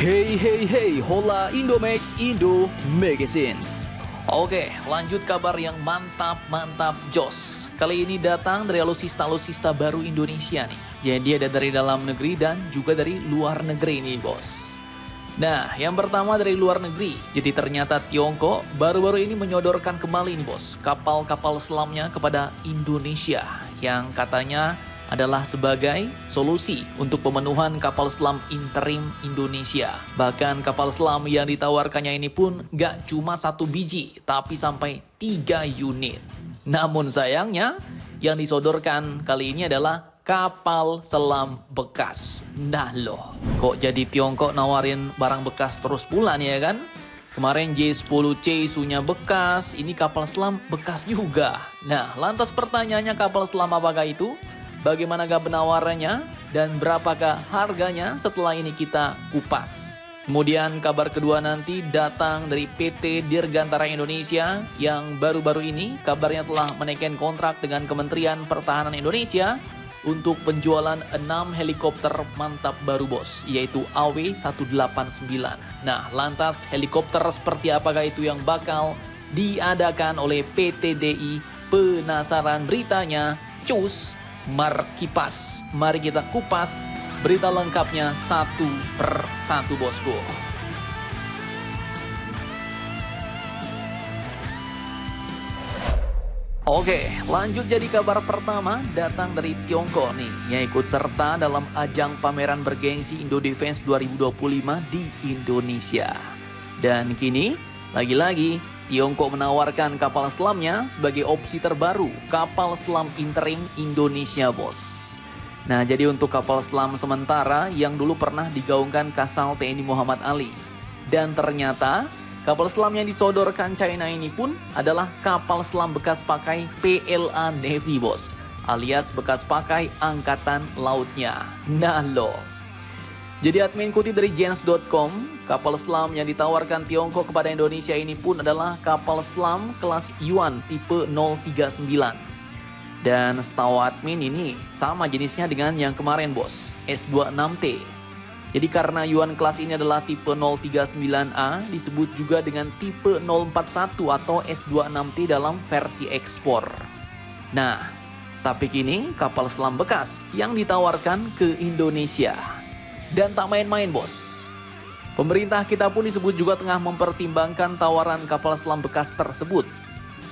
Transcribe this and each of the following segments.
Hey hey hey, hola Indomax Indo Magazines. Oke, lanjut kabar yang mantap jos. Kali ini datang dari alusista baru Indonesia nih. Jadi ada dari dalam negeri dan juga dari luar negeri nih bos. Nah, yang pertama dari luar negeri. Jadi ternyata Tiongkok baru-baru ini menyodorkan kembali nih bos, kapal-kapal selamnya kepada Indonesia. Yang katanya adalah sebagai solusi untuk pemenuhan kapal selam interim Indonesia. Bahkan kapal selam yang ditawarkannya ini pun gak cuma 1 biji, tapi sampai 3 unit. Namun sayangnya, yang disodorkan kali ini adalah kapal selam bekas. Nah loh, kok jadi Tiongkok nawarin barang bekas terus pula nih ya kan? Kemarin J10C isunya bekas, ini kapal selam bekas juga. Nah, lantas pertanyaannya kapal selam apakah itu? Bagaimanakah penawarannya dan berapakah harganya setelah ini kita kupas. Kemudian kabar kedua nanti datang dari PT Dirgantara Indonesia yang baru-baru ini kabarnya telah menaikkan kontrak dengan Kementerian Pertahanan Indonesia untuk penjualan 6 helikopter mantap baru bos, yaitu AW189. Nah, lantas helikopter seperti apakah itu yang bakal diadakan oleh PT DI? Penasaran beritanya? Cus! Markipas. Mari kita kupas berita lengkapnya satu per satu bosku. Oke, lanjut jadi kabar pertama datang dari Tiongkok nih, yang ikut serta dalam ajang pameran bergengsi Indo Defense 2025 di Indonesia. Dan kini, lagi-lagi Tiongkok menawarkan kapal selamnya sebagai opsi terbaru, kapal selam interim Indonesia bos. Nah, jadi untuk kapal selam sementara yang dulu pernah digaungkan Kasal TNI Muhammad Ali. Dan ternyata kapal selam yang disodorkan China ini pun adalah kapal selam bekas pakai PLA Navy bos, alias bekas pakai Angkatan Lautnya. Nah loh. Jadi admin kutip dari Jens.com, kapal selam yang ditawarkan Tiongkok kepada Indonesia ini pun adalah kapal selam kelas Yuan tipe 039. Dan setahu admin ini sama jenisnya dengan yang kemarin bos, S26T. Jadi karena Yuan kelas ini adalah tipe 039A, disebut juga dengan tipe 041 atau S26T dalam versi ekspor. Nah, tapi kini kapal selam bekas yang ditawarkan ke Indonesia. Dan tak main-main bos. Pemerintah kita pun disebut juga tengah mempertimbangkan tawaran kapal selam bekas tersebut.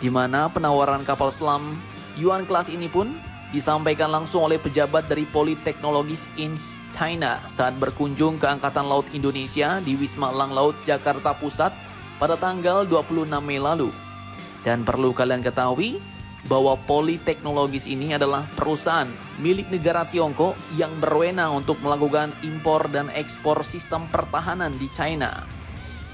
Di mana penawaran kapal selam Yuan kelas ini pun disampaikan langsung oleh pejabat dari Polytechnologies in China saat berkunjung ke Angkatan Laut Indonesia di Wisma Elang Laut Jakarta Pusat pada tanggal 26 Mei lalu. Dan perlu kalian ketahui bahwa Polytechnologies ini adalah perusahaan milik negara Tiongkok yang berwenang untuk melakukan impor dan ekspor sistem pertahanan di China.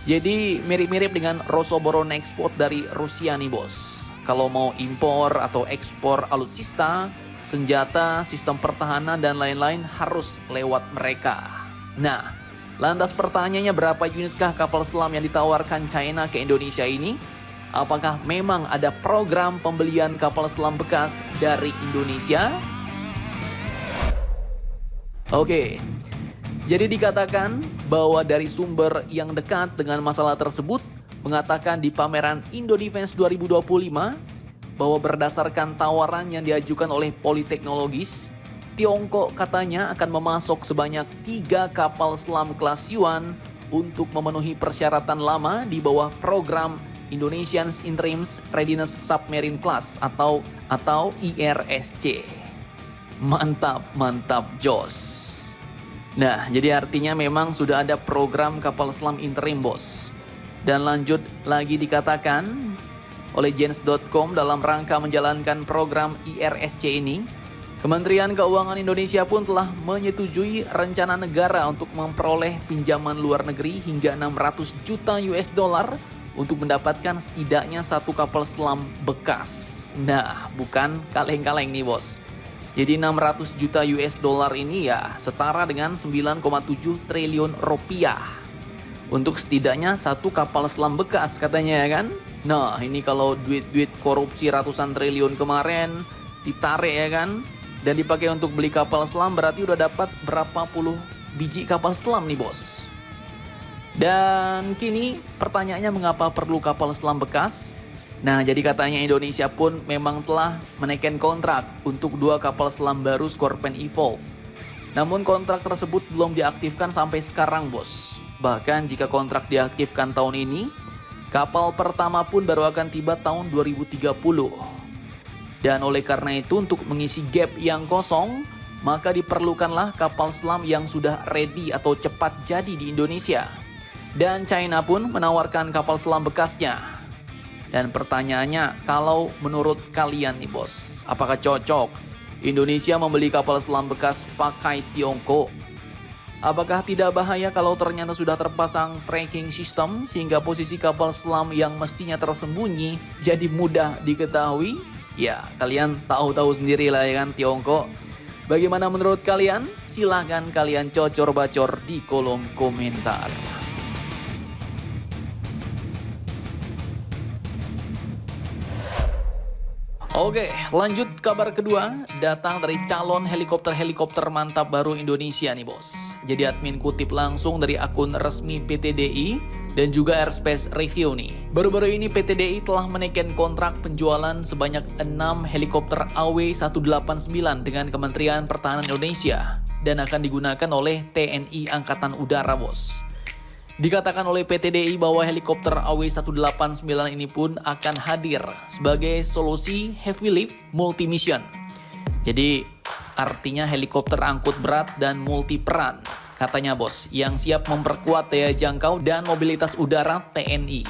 Jadi mirip-mirip dengan Rosoboron Export dari Rusia nih bos. Kalau mau impor atau ekspor alutsista, senjata, sistem pertahanan dan lain-lain harus lewat mereka. Nah, lantas pertanyaannya berapa unitkah kapal selam yang ditawarkan China ke Indonesia ini? Apakah memang ada program pembelian kapal selam bekas dari Indonesia? Oke, jadi dikatakan bahwa dari sumber yang dekat dengan masalah tersebut mengatakan di pameran Indo Defense 2025 bahwa berdasarkan tawaran yang diajukan oleh Polytechnologies, Tiongkok katanya akan memasok sebanyak 3 kapal selam kelas Yuan untuk memenuhi persyaratan lama di bawah program Indonesian Interim Readiness Submarine Class atau IRSC. Mantap jos. Nah, jadi artinya memang sudah ada program kapal selam interim bos. Dan lanjut lagi dikatakan oleh Jens.com dalam rangka menjalankan program IRSC ini, Kementerian Keuangan Indonesia pun telah menyetujui rencana negara untuk memperoleh pinjaman luar negeri hingga 600 juta US dollar untuk mendapatkan setidaknya 1 kapal selam bekas. Nah, bukan kaleng-kaleng nih bos. Jadi 600 juta US dollar ini ya setara dengan 9,7 triliun rupiah. Untuk setidaknya 1 kapal selam bekas katanya ya kan. Nah, ini kalau duit-duit korupsi ratusan triliun kemarin ditarik ya kan, dan dipakai untuk beli kapal selam, berarti udah dapat berapa puluh biji kapal selam nih bos. Dan kini pertanyaannya, mengapa perlu kapal selam bekas? Nah, jadi katanya Indonesia pun memang telah menaikkan kontrak untuk 2 kapal selam baru Scorpene Evolve. Namun kontrak tersebut belum diaktifkan sampai sekarang, bos. Bahkan jika kontrak diaktifkan tahun ini, kapal pertama pun baru akan tiba tahun 2030. Dan oleh karena itu, untuk mengisi gap yang kosong, maka diperlukanlah kapal selam yang sudah ready atau cepat jadi di Indonesia. Dan China pun menawarkan kapal selam bekasnya. Dan pertanyaannya, kalau menurut kalian nih bos, apakah cocok Indonesia membeli kapal selam bekas pakai Tiongkok? Apakah tidak bahaya kalau ternyata sudah terpasang tracking system sehingga posisi kapal selam yang mestinya tersembunyi jadi mudah diketahui? Ya, kalian tahu-tahu sendiri lah ya kan, Tiongkok. Bagaimana menurut kalian? Silahkan kalian cocor-bacor di kolom komentar. Oke, lanjut kabar kedua, datang dari calon helikopter mantap baru Indonesia nih bos. Jadi admin kutip langsung dari akun resmi PT.DI dan juga Airspace Review nih. Baru-baru ini PT.DI telah menaikkan kontrak penjualan sebanyak 6 helikopter AW189 dengan Kementerian Pertahanan Indonesia dan akan digunakan oleh TNI Angkatan Udara bos. Dikatakan oleh PT.DI bahwa helikopter AW189 ini pun akan hadir sebagai solusi heavy lift multi-mission. Jadi artinya helikopter angkut berat dan multi peran, katanya bos, yang siap memperkuat daya jangkau dan mobilitas udara TNI.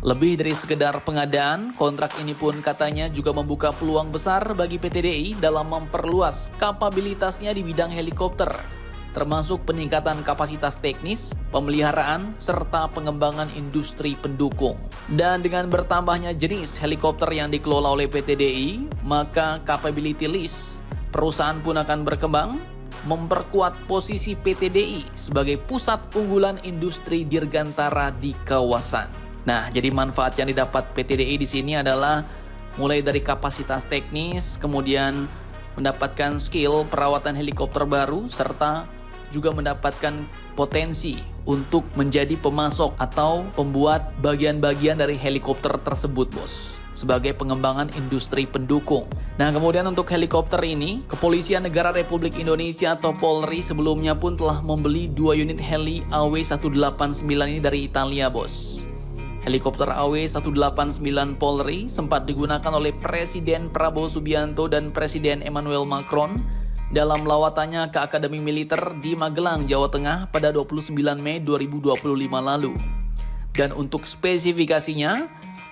Lebih dari sekedar pengadaan, kontrak ini pun katanya juga membuka peluang besar bagi PT.DI dalam memperluas kapabilitasnya di bidang helikopter, termasuk peningkatan kapasitas teknis, pemeliharaan, serta pengembangan industri pendukung. Dan dengan bertambahnya jenis helikopter yang dikelola oleh PT.DI, maka capability list perusahaan pun akan berkembang, memperkuat posisi PT.DI sebagai pusat unggulan industri dirgantara di kawasan. Nah, jadi manfaat yang didapat PT.DI di sini adalah mulai dari kapasitas teknis, kemudian mendapatkan skill perawatan helikopter baru, serta juga mendapatkan potensi untuk menjadi pemasok atau pembuat bagian-bagian dari helikopter tersebut bos, sebagai pengembangan industri pendukung. Nah, kemudian untuk helikopter ini, Kepolisian Negara Republik Indonesia atau Polri sebelumnya pun telah membeli 2 unit heli AW189 ini dari Italia bos. Helikopter AW189 Polri sempat digunakan oleh Presiden Prabowo Subianto dan Presiden Emmanuel Macron dalam lawatannya ke Akademi Militer di Magelang, Jawa Tengah pada 29 Mei 2025 lalu. Dan untuk spesifikasinya,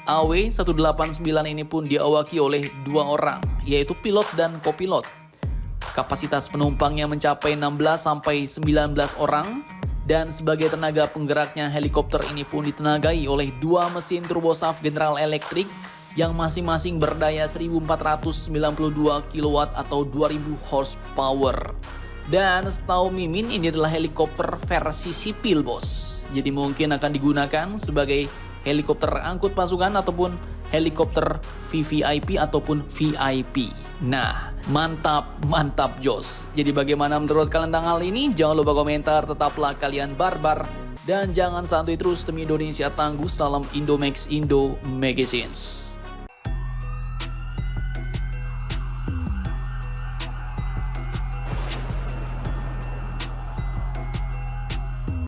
AW189 ini pun diawaki oleh 2 orang, yaitu pilot dan kopilot. Kapasitas penumpangnya mencapai 16-19 orang, dan sebagai tenaga penggeraknya helikopter ini pun ditenagai oleh 2 mesin turbosaf General Electric yang masing-masing berdaya 1492 kW atau 2000 horsepower. Dan setahu Mimin, ini adalah helikopter versi sipil bos. Jadi mungkin akan digunakan sebagai helikopter angkut pasukan ataupun helikopter VVIP ataupun VIP. Nah, mantap jos. Jadi bagaimana menurut kalian tentang hal ini? Jangan lupa komentar, tetaplah kalian barbar. Dan jangan santuy terus demi Indonesia tangguh. Salam Indomax Indo Magazines.